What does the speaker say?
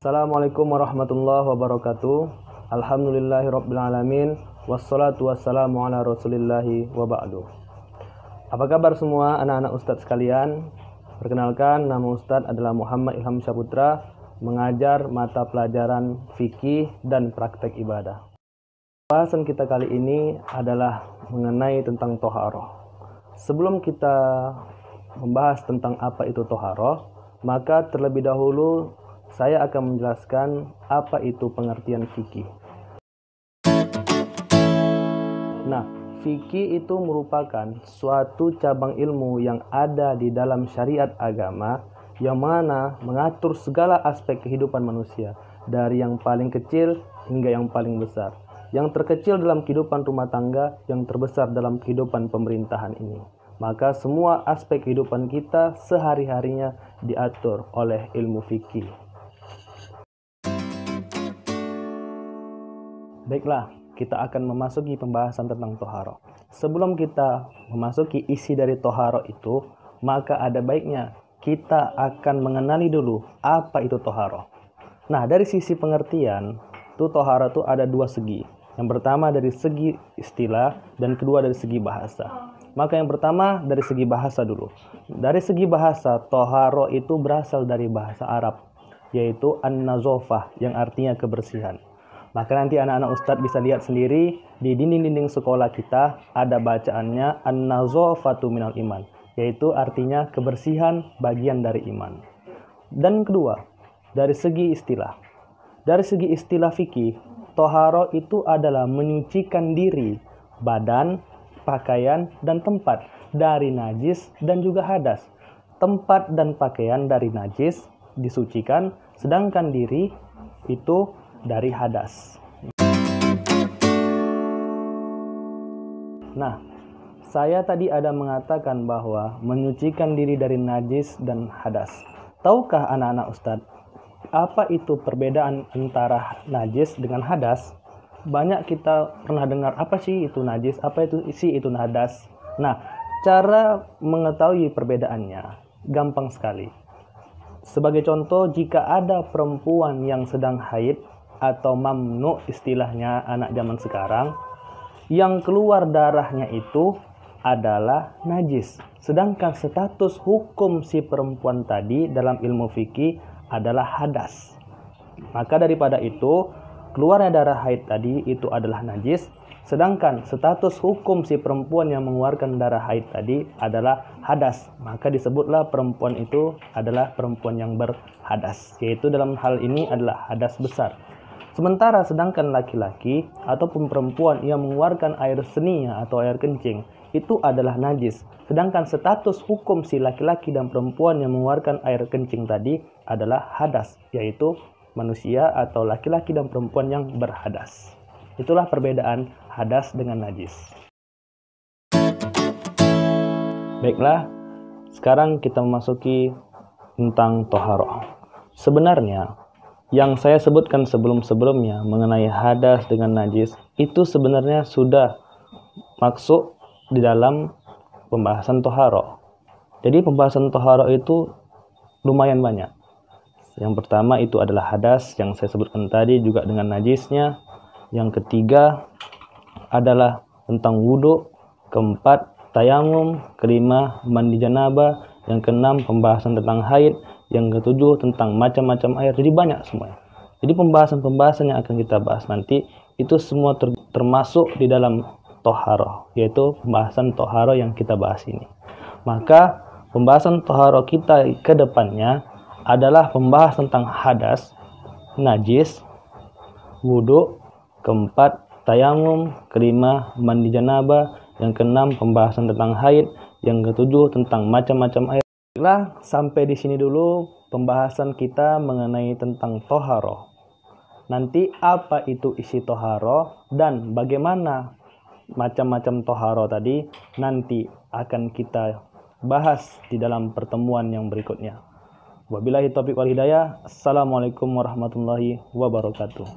Assalamualaikum warahmatullahi wabarakatuh. Alhamdulillahirrabbilalamin. Wassalatu wassalamu ala rasulillahi wa ba'du. Apa kabar semua anak-anak Ustadz sekalian? Perkenalkan, nama Ustadz adalah Muhammad Ilham Syaputra, mengajar mata pelajaran fikih dan praktek ibadah. Bahasan kita kali ini adalah mengenai tentang toharoh. Sebelum kita membahas tentang apa itu toharoh, maka terlebih dahulu saya akan menjelaskan apa itu pengertian fikih. Nah, fikih itu merupakan suatu cabang ilmu yang ada di dalam syariat agama yang mana mengatur segala aspek kehidupan manusia, dari yang paling kecil hingga yang paling besar. Yang terkecil dalam kehidupan rumah tangga, yang terbesar dalam kehidupan pemerintahan ini. Maka semua aspek kehidupan kita sehari-harinya diatur oleh ilmu fikih. Baiklah, kita akan memasuki pembahasan tentang toharoh. Sebelum kita memasuki isi dari toharoh itu, maka ada baiknya kita akan mengenali dulu apa itu toharoh. Nah, dari sisi pengertian, toharoh itu ada dua segi. Yang pertama dari segi istilah dan kedua dari segi bahasa. Maka yang pertama dari segi bahasa dulu. Dari segi bahasa, toharoh itu berasal dari bahasa Arab, yaitu an-nazofah, yang artinya kebersihan. Maka nanti anak-anak Ustadz bisa lihat sendiri di dinding-dinding sekolah kita ada bacaannya an-nazofatu minal iman, yaitu artinya kebersihan bagian dari iman. Dan kedua, dari segi istilah. Dari segi istilah fikih, toharoh itu adalah menyucikan diri, badan, pakaian, dan tempat dari najis dan juga hadas. Tempat dan pakaian dari najis disucikan, sedangkan diri itu dari hadas. Nah, saya tadi ada mengatakan bahwa menyucikan diri dari najis dan hadas. Tahukah anak-anak Ustadz, apa itu perbedaan antara najis dengan hadas? Banyak kita pernah dengar, apa sih itu najis, apa itu hadas. Nah, cara mengetahui perbedaannya gampang sekali. Sebagai contoh, jika ada perempuan yang sedang haid atau mamnu istilahnya anak zaman sekarang, yang keluar darahnya itu adalah najis. Sedangkan status hukum si perempuan tadi dalam ilmu fikih adalah hadas. Maka daripada itu, keluarnya darah haid tadi itu adalah najis, sedangkan status hukum si perempuan yang mengeluarkan darah haid tadi adalah hadas. Maka disebutlah perempuan itu adalah perempuan yang berhadas, yaitu dalam hal ini adalah hadas besar. Sementara sedangkan laki-laki ataupun perempuan yang mengeluarkan air seninya atau air kencing itu adalah najis. Sedangkan status hukum si laki-laki dan perempuan yang mengeluarkan air kencing tadi adalah hadas, yaitu manusia atau laki-laki dan perempuan yang berhadas. Itulah perbedaan hadas dengan najis. Baiklah, sekarang kita memasuki tentang toharoh. Sebenarnya yang saya sebutkan sebelum-sebelumnya mengenai hadas dengan najis itu sebenarnya sudah masuk di dalam pembahasan toharoh. Jadi pembahasan toharoh itu lumayan banyak. Yang pertama itu adalah hadas yang saya sebutkan tadi juga dengan najisnya. Yang ketiga adalah tentang wudhu. Keempat tayamum. Kelima mandi janabah. Yang keenam pembahasan tentang haid. Yang ketujuh tentang macam-macam air. Jadi banyak semuanya. Jadi pembahasan-pembahasan yang akan kita bahas nanti itu semua termasuk di dalam toharoh, yaitu pembahasan toharoh yang kita bahas ini. Maka pembahasan toharoh kita ke depannya adalah membahas tentang hadas, najis, wudhu, keempat tayamum, kelima mandi janabah, yang keenam pembahasan tentang haid, yang ketujuh tentang macam-macam air. Baiklah, sampai di sini dulu pembahasan kita mengenai tentang toharoh. Nanti apa itu isi toharoh dan bagaimana macam-macam toharoh tadi nanti akan kita bahas di dalam pertemuan yang berikutnya. Wabillahi taufiq wal hidayah. Assalamualaikum warahmatullahi wabarakatuh.